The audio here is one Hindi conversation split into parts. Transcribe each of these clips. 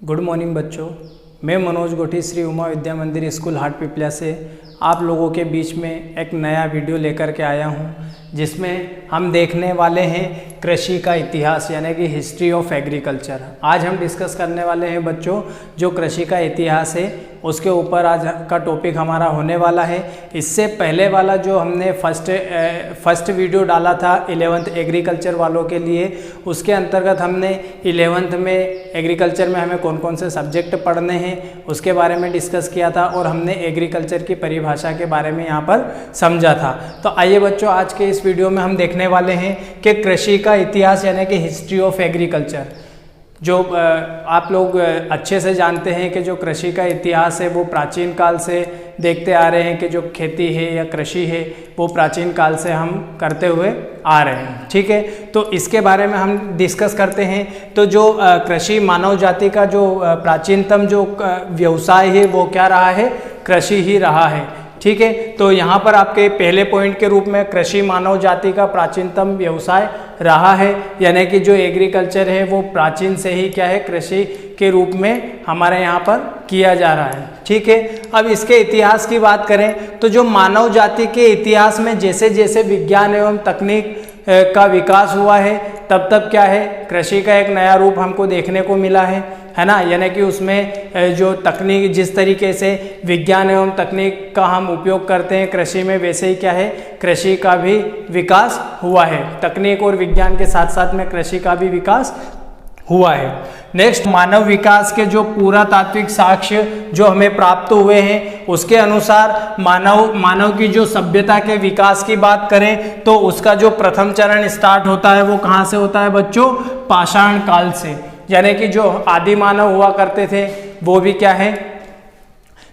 गुड मॉर्निंग बच्चों, मैं मनोज गोठी श्री उमा विद्या मंदिर स्कूल हाट पिपलिया से आप लोगों के बीच में एक नया वीडियो लेकर के आया हूं, जिसमें हम देखने वाले हैं कृषि का इतिहास यानी कि हिस्ट्री ऑफ एग्रीकल्चर। आज हम डिस्कस करने वाले हैं बच्चों जो कृषि का इतिहास है उसके ऊपर आज का टॉपिक हमारा होने वाला है। इससे पहले वाला जो हमने फर्स्ट वीडियो डाला था 11th एग्रीकल्चर वालों के लिए, उसके अंतर्गत हमने 11th में एग्रीकल्चर में हमें कौन कौन से सब्जेक्ट पढ़ने हैं उसके बारे में डिस्कस किया था और हमने एग्रीकल्चर की परिभाषा के बारे में यहाँ पर समझा था। तो आइए बच्चों, आज के इस वीडियो में हम देखने वाले हैं कि कृषि का इतिहास यानी कि हिस्ट्री ऑफ एग्रीकल्चर। जो आप लोग अच्छे से जानते हैं कि जो कृषि का इतिहास है वो प्राचीन काल से देखते आ रहे हैं कि जो खेती है या कृषि है वो प्राचीन काल से हम करते हुए आ रहे हैं। ठीक है, तो इसके बारे में हम डिस्कस करते हैं। तो जो कृषि मानव जाति का जो प्राचीनतम जो व्यवसाय है वो क्या रहा है? कृषि ही रहा है। ठीक है, तो यहाँ पर आपके पहले पॉइंट के रूप में कृषि मानव जाति का प्राचीनतम व्यवसाय रहा है, यानी कि जो एग्रीकल्चर है वो प्राचीन से ही क्या है? कृषि के रूप में हमारे यहाँ पर किया जा रहा है। ठीक है, अब इसके इतिहास की बात करें तो जो मानव जाति के इतिहास में जैसे जैसे विज्ञान एवं तकनीक का विकास हुआ है तब तब क्या है? कृषि का एक नया रूप हमको देखने को मिला है ना। यानी कि उसमें जो तकनीक, जिस तरीके से विज्ञान एवं तकनीक का हम उपयोग करते हैं कृषि में, वैसे ही क्या है? कृषि का भी विकास हुआ है। तकनीक और विज्ञान के साथ साथ में कृषि का भी विकास हुआ है। नेक्स्ट, मानव विकास के जो पुरातात्विक साक्ष्य जो हमें प्राप्त हुए हैं उसके अनुसार मानव की जो सभ्यता के विकास की बात करें तो उसका जो प्रथम चरण स्टार्ट होता है वो कहाँ से होता है बच्चों? पाषाण काल से। यानी कि जो आदि मानव हुआ करते थे वो भी क्या है?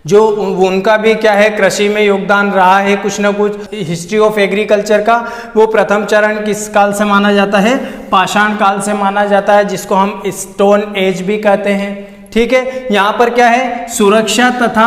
जो उनका भी क्या है? कृषि में योगदान रहा है कुछ ना कुछ। हिस्ट्री ऑफ एग्रीकल्चर का वो प्रथम चरण किस काल से माना जाता है? पाषाण काल से माना जाता है, जिसको हम स्टोन एज भी कहते हैं। ठीक है, यहाँ पर क्या है? सुरक्षा तथा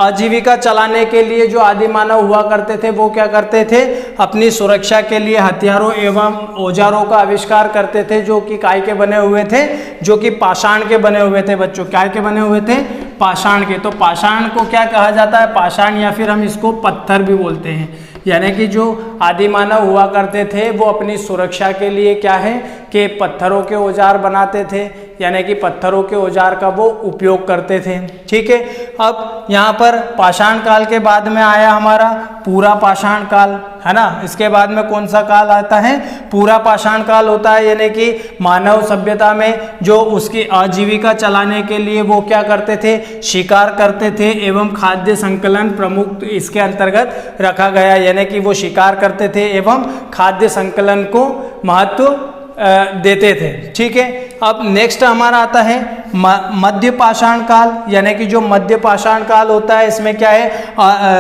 आजीविका चलाने के लिए जो आदि मानव हुआ करते थे वो क्या करते थे? अपनी सुरक्षा के लिए हथियारों एवं औजारों का आविष्कार करते थे, जो कि काय के बने हुए थे? जो कि पाषाण के बने हुए थे बच्चों। क्या के बने हुए थे? पाषाण के। तो पाषाण को क्या कहा जाता है? पाषाण, या फिर हम इसको पत्थर भी बोलते हैं। यानी कि जो आदि मानव हुआ करते थे वो अपनी सुरक्षा के लिए क्या है कि पत्थरों के औजार बनाते थे, यानी कि पत्थरों के औजार का वो उपयोग करते थे। ठीक है, अब यहाँ पर पाषाण काल के बाद में आया हमारा पूरा पाषाण काल, है ना। इसके बाद में कौन सा काल आता है? पूरा पाषाण काल होता है। यानी कि मानव सभ्यता में जो उसकी आजीविका चलाने के लिए वो क्या करते थे? शिकार करते थे एवं खाद्य संकलन प्रमुख इसके अंतर्गत रखा गया। यानी कि वो शिकार करते थे एवं खाद्य संकलन को महत्व देते थे। ठीक है, अब नेक्स्ट हमारा आता है मध्य पाषाण काल। यानी कि जो मध्य पाषाण काल होता है इसमें क्या है?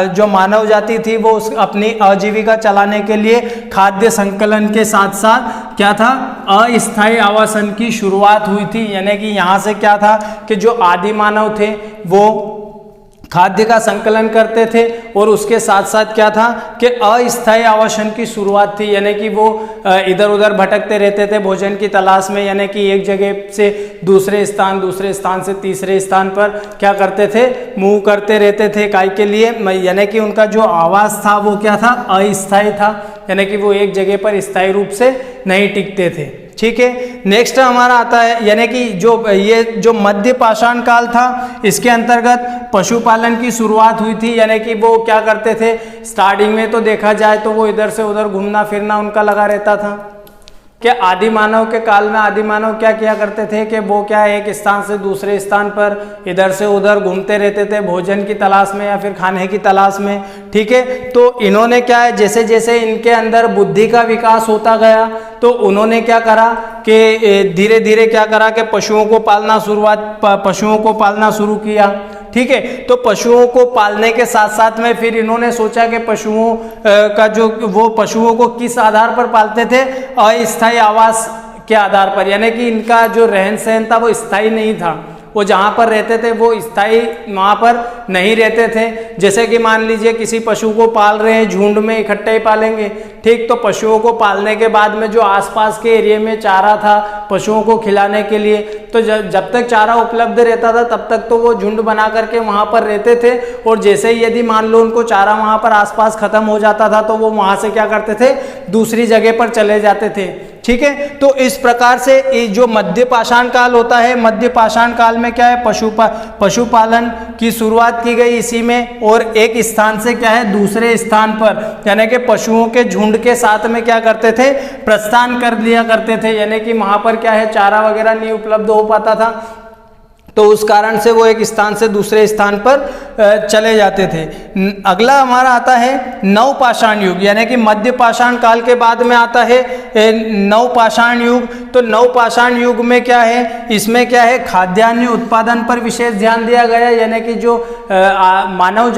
जो मानव जाति थी वो अपनी आजीविका चलाने के लिए खाद्य संकलन के साथ साथ क्या था? अस्थायी आवासन की शुरुआत हुई थी। यानी कि यहाँ से क्या था कि जो आदि मानव थे वो खाद्य का संकलन करते थे और उसके साथ साथ क्या था कि अस्थायी आवासन की शुरुआत थी। यानी कि वो इधर उधर भटकते रहते थे भोजन की तलाश में। यानी कि एक जगह से दूसरे स्थान से तीसरे स्थान पर क्या करते थे? मूव करते रहते थे। काय के लिए? यानी कि उनका जो आवास था वो क्या था? अस्थायी था। यानी कि वो एक जगह पर स्थायी रूप से नहीं टिकते थे। ठीक है, नेक्स्ट हमारा आता है, यानी कि जो मध्य पाषाण काल था इसके अंतर्गत पशुपालन की शुरुआत हुई थी। यानी कि वो क्या करते थे? स्टार्टिंग में तो देखा जाए तो वो इधर से उधर घूमना फिरना उनका लगा रहता था। क्या आदि मानव के काल में आदि मानव क्या किया करते थे कि वो क्या एक स्थान से दूसरे स्थान पर इधर से उधर घूमते रहते थे भोजन की तलाश में या फिर खाने की तलाश में। ठीक है, तो इन्होंने क्या है, जैसे जैसे इनके अंदर बुद्धि का विकास होता गया तो उन्होंने क्या करा कि धीरे धीरे क्या करा कि पशुओं को पालना शुरू किया। ठीक है, तो पशुओं को पालने के साथ साथ में फिर इन्होंने सोचा कि पशुओं का जो वो पशुओं को किस आधार पर पालते थे? अस्थायी आवास के आधार पर। यानी कि इनका जो रहन सहन था वो स्थायी नहीं था। वो जहाँ पर रहते थे वो स्थायी वहाँ पर नहीं रहते थे। जैसे कि मान लीजिए किसी पशु को पाल रहे हैं, झुंड में इकट्ठे ही पालेंगे, ठीक। तो पशुओं को पालने के बाद में जो आसपास के एरिया में चारा था पशुओं को खिलाने के लिए, तो जब तक चारा उपलब्ध रहता था तब तक तो वो झुंड बना करके वहाँ पर रहते थे। और जैसे ही यदि मान लो उनको चारा वहाँ पर आसपास खत्म हो जाता था तो वो वहाँ से क्या करते थे, दूसरी जगह पर चले जाते थे, ठीक है। तो इस प्रकार से जो मध्य पाषाण काल होता है, मध्य पाषाण काल में क्या है, पशुपालन की शुरुआत की गई इसी में। और एक स्थान से क्या है, दूसरे स्थान पर, यानी कि पशुओं के झुंड के साथ में क्या करते थे, प्रस्थान कर लिया करते थे। यानी कि वहां पर क्या है, चारा वगैरह नहीं उपलब्ध हो पाता था, तो उस कारण से वो एक स्थान से दूसरे स्थान पर चले जाते थे। अगला हमारा आता है नवपाषाण युग, यानी कि मध्य पाषाण काल के बाद में आता है नवपाषाण युग। तो नवपाषाण युग में क्या है, इसमें क्या है, खाद्यान्न उत्पादन पर विशेष ध्यान दिया गया। यानी कि जो मानव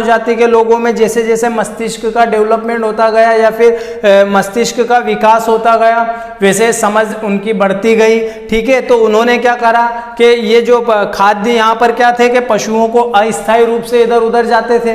जाति के लोगों में जैसे जैसे मस्तिष्क का डेवलपमेंट होता गया या फिर मस्तिष्क का विकास होता गया, वैसे समझ उनकी बढ़ती गई, ठीक है। तो उन्होंने क्या करा कि ये जो खाद्य यहाँ पर क्या थे कि पशुओं को अस्थायी रूप से इधर उधर जाते थे,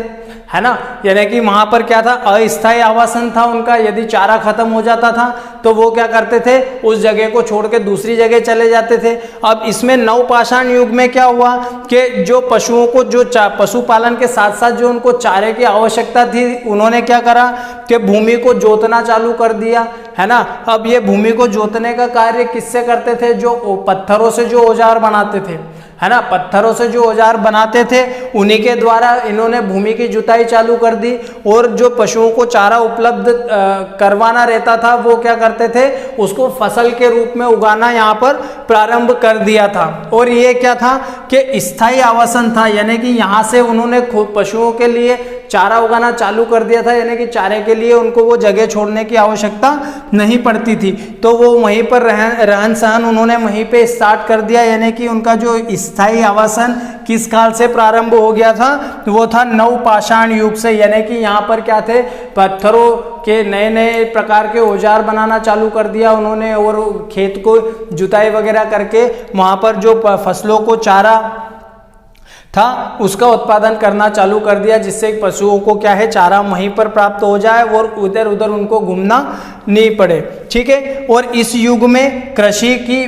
है ना। यानी कि वहां पर क्या था, अस्थायी आवासन था उनका। यदि चारा खत्म हो जाता था तो वो क्या करते थे, उस जगह को छोड़ के दूसरी जगह चले जाते थे। अब इसमें नवपाषाण युग में क्या हुआ कि जो पशुओं को जो पशुपालन के साथ साथ जो उनको चारे की आवश्यकता थी, उन्होंने क्या करा कि भूमि को जोतना चालू कर दिया, है ना। अब ये भूमि को जोतने का कार्य किससे करते थे, जो पत्थरों से जो औजार बनाते थे, है ना, पत्थरों से जो औजार बनाते थे उन्हीं के द्वारा इन्होंने भूमि की जुताई चालू कर दी। और जो पशुओं को चारा उपलब्ध करवाना रहता था वो क्या करते थे, उसको फसल के रूप में उगाना यहाँ पर प्रारंभ कर दिया था। और ये क्या था कि स्थायी आवासन था, यानी कि यहाँ से उन्होंने पशुओं के लिए चारा उगाना चालू कर दिया था। यानी कि चारे के लिए उनको वो जगह छोड़ने की आवश्यकता नहीं पड़ती थी, तो वो वहीं पर रहन सहन उन्होंने वहीं पे स्टार्ट कर दिया। यानी कि उनका जो स्थायी आवासन किस काल से प्रारंभ हो गया था, वो था नवपाषाण युग से। यानी कि यहाँ पर क्या थे, पत्थरों के नए नए प्रकार के औजार बनाना चालू कर दिया उन्होंने, और खेत को जुताई वगैरह करके वहाँ पर जो फसलों को चारा था उसका उत्पादन करना चालू कर दिया, जिससे पशुओं को क्या है, चारा वहीं पर प्राप्त हो जाए और उधर उधर उनको घूमना नहीं पड़े, ठीक है। और इस युग में कृषि की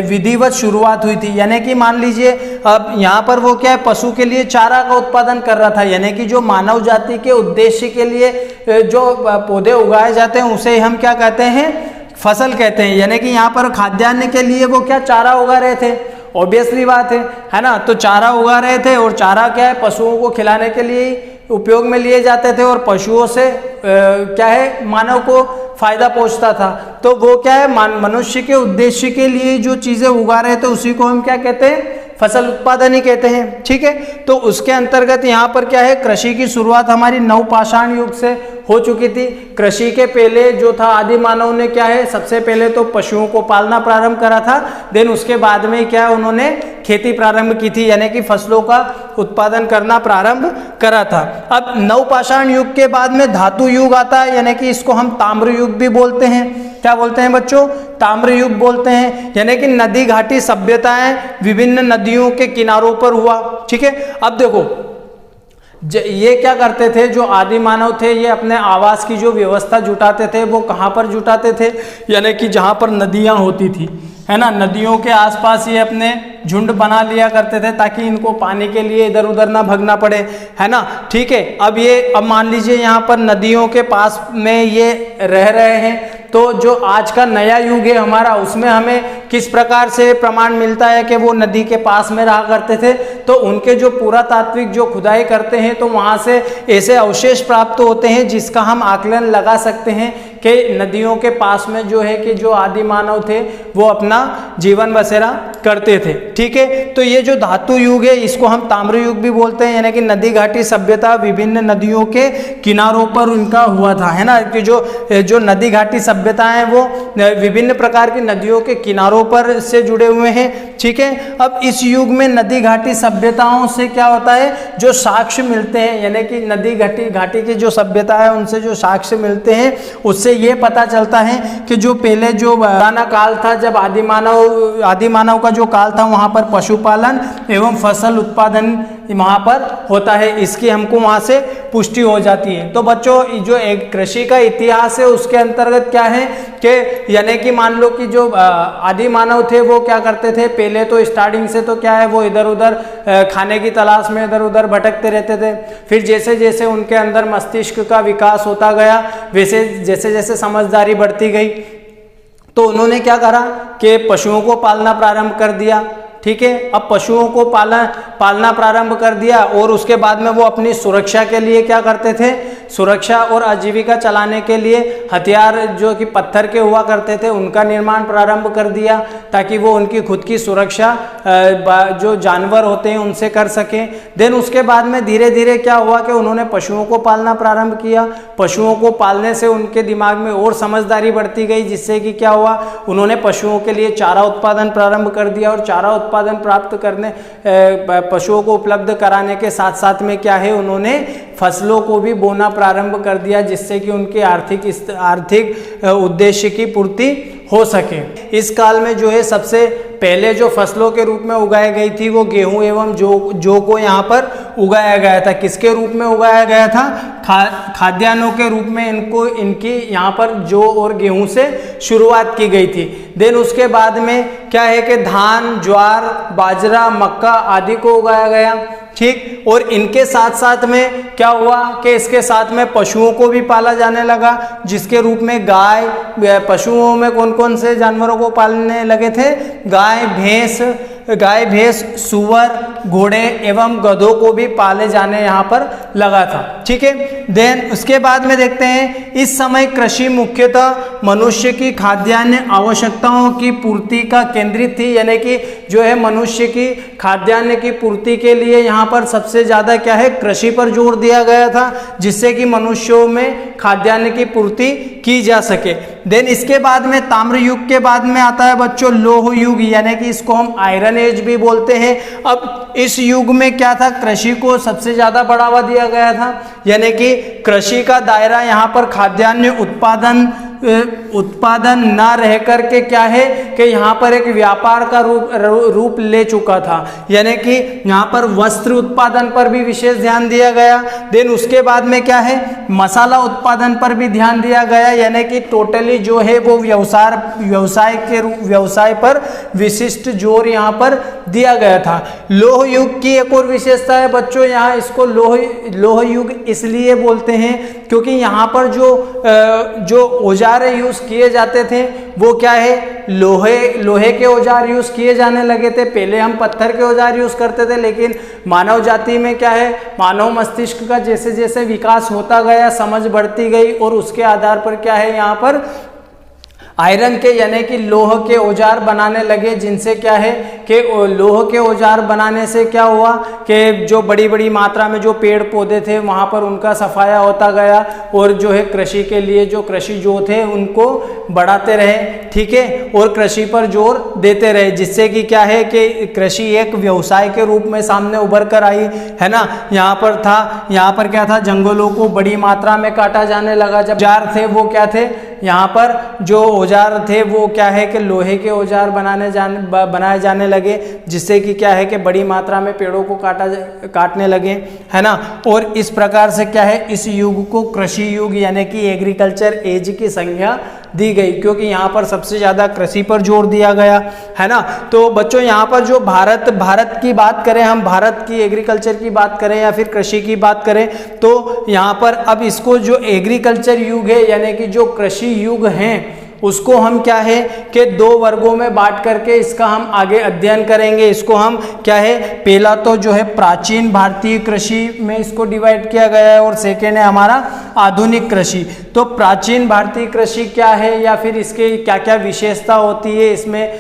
विधिवत शुरुआत हुई थी। यानी कि मान लीजिए अब यहाँ पर वो क्या है, पशु के लिए चारा का उत्पादन कर रहा था। यानी कि जो मानव जाति के उद्देश्य के लिए जो पौधे उगाए जाते हैं उसे हम क्या कहते हैं, फसल कहते हैं। यानी कि यहाँ पर खाद्यान्न के लिए वो क्या चारा उगा रहे थे, ऑब्वियसली बात है ना। तो चारा उगा रहे थे और चारा क्या है, पशुओं को खिलाने के लिए उपयोग में लिए जाते थे, और पशुओं से क्या है, मानव को फायदा पहुंचता था। तो वो क्या है, मनुष्य के उद्देश्य के लिए जो चीजें उगा रहे थे उसी को हम क्या कहते हैं, फसल उत्पादन ही कहते हैं, ठीक है। तो उसके अंतर्गत यहाँ पर क्या है, कृषि की शुरुआत हमारी नवपाषाण युग से हो चुकी थी। कृषि के पहले जो था, आदि मानव ने क्या है, सबसे पहले तो पशुओं को पालना प्रारंभ करा था, देन उसके बाद में क्या है, उन्होंने खेती प्रारंभ की थी, यानी कि फसलों का उत्पादन करना प्रारंभ करा था। अब नवपाषाण युग के बाद में धातु युग आता है, यानी कि इसको हम ताम्र युग भी बोलते हैं। क्या बोलते हैं बच्चों, ताम्र युग बोलते हैं। यानी कि नदी घाटी सभ्यताएं विभिन्न नदियों के किनारों पर हुआ, ठीक है। अब देखो ये क्या करते थे, जो आदि मानव थे, ये अपने आवास की जो व्यवस्था जुटाते थे वो कहाँ पर जुटाते थे, यानी कि जहाँ पर नदियाँ होती थी, है ना, नदियों के आसपास ये अपने झुंड बना लिया करते थे ताकि इनको पानी के लिए इधर उधर ना भगना पड़े, है ना, ठीक है। अब मान लीजिए यहाँ पर नदियों के पास में ये रह रहे हैं, तो जो आज का नया युग है हमारा, उसमें हमें किस प्रकार से प्रमाण मिलता है कि वो नदी के पास में रहा करते थे। तो उनके जो पुरातात्विक जो खुदाई करते हैं तो वहाँ से ऐसे अवशेष प्राप्त होते हैं जिसका हम आकलन लगा सकते हैं कि नदियों के पास में जो है कि जो आदि मानव थे वो अपना जीवन बसेरा करते थे, ठीक है। तो ये जो धातु युग है इसको हम ताम्र युग भी बोलते हैं, यानी कि नदी घाटी सभ्यता विभिन्न नदियों के किनारों पर उनका हुआ था, है ना, कि जो नदी घाटी सभ्यताएं वो विभिन्न प्रकार की नदियों के किनारों पर से जुड़े हुए हैं, ठीक है। अब इस युग में नदी घाटी सभ्यताओं से क्या होता है, जो साक्ष्य मिलते हैं, यानी कि नदी घाटी की जो सभ्यता है उनसे जो साक्ष्य मिलते हैं उससे उससे ये पता चलता है कि जो पहले जो पुराना काल था, जब आदि मानव का जो काल था, वहाँ पर पशुपालन एवं फसल उत्पादन वहाँ पर होता है, इसकी हमको वहाँ से पुष्टि हो जाती है। तो बच्चों जो एक कृषि का इतिहास है उसके अंतर्गत क्या है कि यानी कि मान लो कि जो आदि मानव थे वो क्या करते थे, पहले तो स्टार्टिंग से तो क्या है वो इधर उधर खाने की तलाश में इधर उधर भटकते रहते थे। फिर जैसे जैसे उनके अंदर मस्तिष्क का विकास होता गया, वैसे जैसे जैसे समझदारी बढ़ती गई, तो उन्होंने क्या करा कि पशुओं को पालना प्रारंभ कर दिया। ठीक है, अब पशुओं को पालना प्रारंभ कर दिया और उसके बाद में वो अपनी सुरक्षा के लिए क्या करते थे, सुरक्षा और आजीविका चलाने के लिए हथियार जो कि पत्थर के हुआ करते थे उनका निर्माण प्रारंभ कर दिया, ताकि वो उनकी खुद की सुरक्षा जो जानवर होते हैं उनसे कर सकें। देन उसके बाद में धीरे धीरे क्या हुआ कि उन्होंने पशुओं को पालना प्रारंभ किया। पशुओं को पालने से उनके दिमाग में और समझदारी बढ़ती गई, जिससे कि क्या हुआ, उन्होंने पशुओं के लिए चारा उत्पादन प्रारंभ कर दिया। और चारा उत्पादन प्राप्त करने पशुओं को उपलब्ध कराने के साथ साथ में क्या है, उन्होंने फसलों को भी बोना प्रारंभ कर दिया, जिससे कि उनके आर्थिक उद्देश्य की पूर्ति हो सके। इस काल में जो है सबसे पहले जो फसलों के रूप में उगाई गई थी वो गेहूं एवं जौ को यहाँ पर उगाया गया था। किसके रूप में उगाया गया था, खाद्यान्नों के रूप में इनकी यहाँ पर जौ और गेहूं से शुरुआत की गई थी। देन उसके बाद में क्या है कि धान, ज्वार, बाजरा, मक्का आदि को उगाया गया। ठीक, और इनके साथ साथ में क्या हुआ कि इसके साथ में पशुओं को भी पाला जाने लगा, जिसके रूप में गाय, पशुओं में कौन कौन से जानवरों को पालने लगे थे, गाय, भैंस, सुअर, घोड़े एवं गधों को भी पाले जाने यहाँ पर लगा था। ठीक है, देन उसके बाद में देखते हैं इस समय कृषि मुख्यतः मनुष्य की खाद्यान्न आवश्यकताओं की पूर्ति का केंद्रित थी, यानी कि जो है मनुष्य की खाद्यान्न की पूर्ति के लिए यहाँ पर सबसे ज्यादा क्या है, कृषि पर जोर दिया गया था, जिससे कि मनुष्यों में खाद्यान्न की पूर्ति की जा सके। देन इसके बाद में ताम्र युग के बाद में आता है बच्चों लोह युग, यानी कि इसको हम आयरन एज भी बोलते हैं। अब इस युग में क्या था, कृषि को सबसे ज्यादा बढ़ावा दिया गया था, यानी कि कृषि का दायरा यहाँ पर खाद्यान्न उत्पादन ना रह करके क्या है कि यहाँ पर एक व्यापार का रूप ले चुका था, यानी कि यहाँ पर वस्त्र उत्पादन पर भी विशेष ध्यान दिया गया। देन उसके बाद में क्या है, मसाला उत्पादन पर भी ध्यान दिया गया, यानी कि टोटली जो है वो व्यवसाय पर विशिष्ट जोर यहाँ पर दिया गया था। लोह युग की एक और विशेषता है बच्चों, यहाँ इसको लोह युग इसलिए बोलते हैं क्योंकि यहाँ पर जो औजार यूज किए जाते थे वो क्या है, लोहे के औजार यूज किए जाने लगे थे। पहले हम पत्थर के औजार यूज करते थे, लेकिन मानव जाति में क्या है, मानव मस्तिष्क का जैसे जैसे विकास होता गया, समझ बढ़ती गई, और उसके आधार पर क्या है यहाँ पर आयरन के यानी कि लोह के औजार बनाने लगे, जिनसे क्या है कि लोह के औजार बनाने से क्या हुआ कि जो बड़ी बड़ी मात्रा में जो पेड़ पौधे थे वहाँ पर उनका सफाया होता गया, और जो है कृषि के लिए जो कृषि जो थे उनको बढ़ाते रहे। ठीक है, और कृषि पर जोर देते रहे, जिससे कि क्या है कि कृषि एक व्यवसाय के रूप में सामने उभर कर आई है ना। यहाँ पर क्या था, जंगलों को बड़ी मात्रा में काटा जाने लगा। जब औजार थे वो क्या थे, यहाँ पर जो औजार थे वो क्या है कि लोहे के औजार बनाए जाने लगे, जिससे कि क्या है कि बड़ी मात्रा में पेड़ों को काटने लगे, है ना। और इस प्रकार से क्या है, इस युग को कृषि युग यानी कि एग्रीकल्चर एज की संज्ञा दी गई, क्योंकि यहाँ पर सबसे ज्यादा कृषि पर जोर दिया गया, है ना। तो बच्चों यहाँ पर जो भारत की बात करें, हम भारत की एग्रीकल्चर की बात करें या फिर कृषि की बात करें, तो यहाँ पर अब इसको जो एग्रीकल्चर युग है यानी कि जो कृषि युग हैं उसको हम क्या है कि दो वर्गों में बांट करके इसका हम आगे अध्ययन करेंगे। इसको हम क्या है, पहला तो जो है प्राचीन भारतीय कृषि में इसको डिवाइड किया गया है, और सेकेंड है हमारा आधुनिक कृषि। तो प्राचीन भारतीय कृषि क्या है या फिर इसके क्या क्या विशेषता होती है, इसमें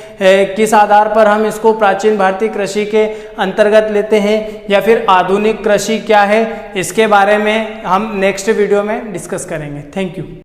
किस आधार पर हम इसको प्राचीन भारतीय कृषि के अंतर्गत लेते हैं, या फिर आधुनिक कृषि क्या है, इसके बारे में हम नेक्स्ट वीडियो में डिस्कस करेंगे। Thank you.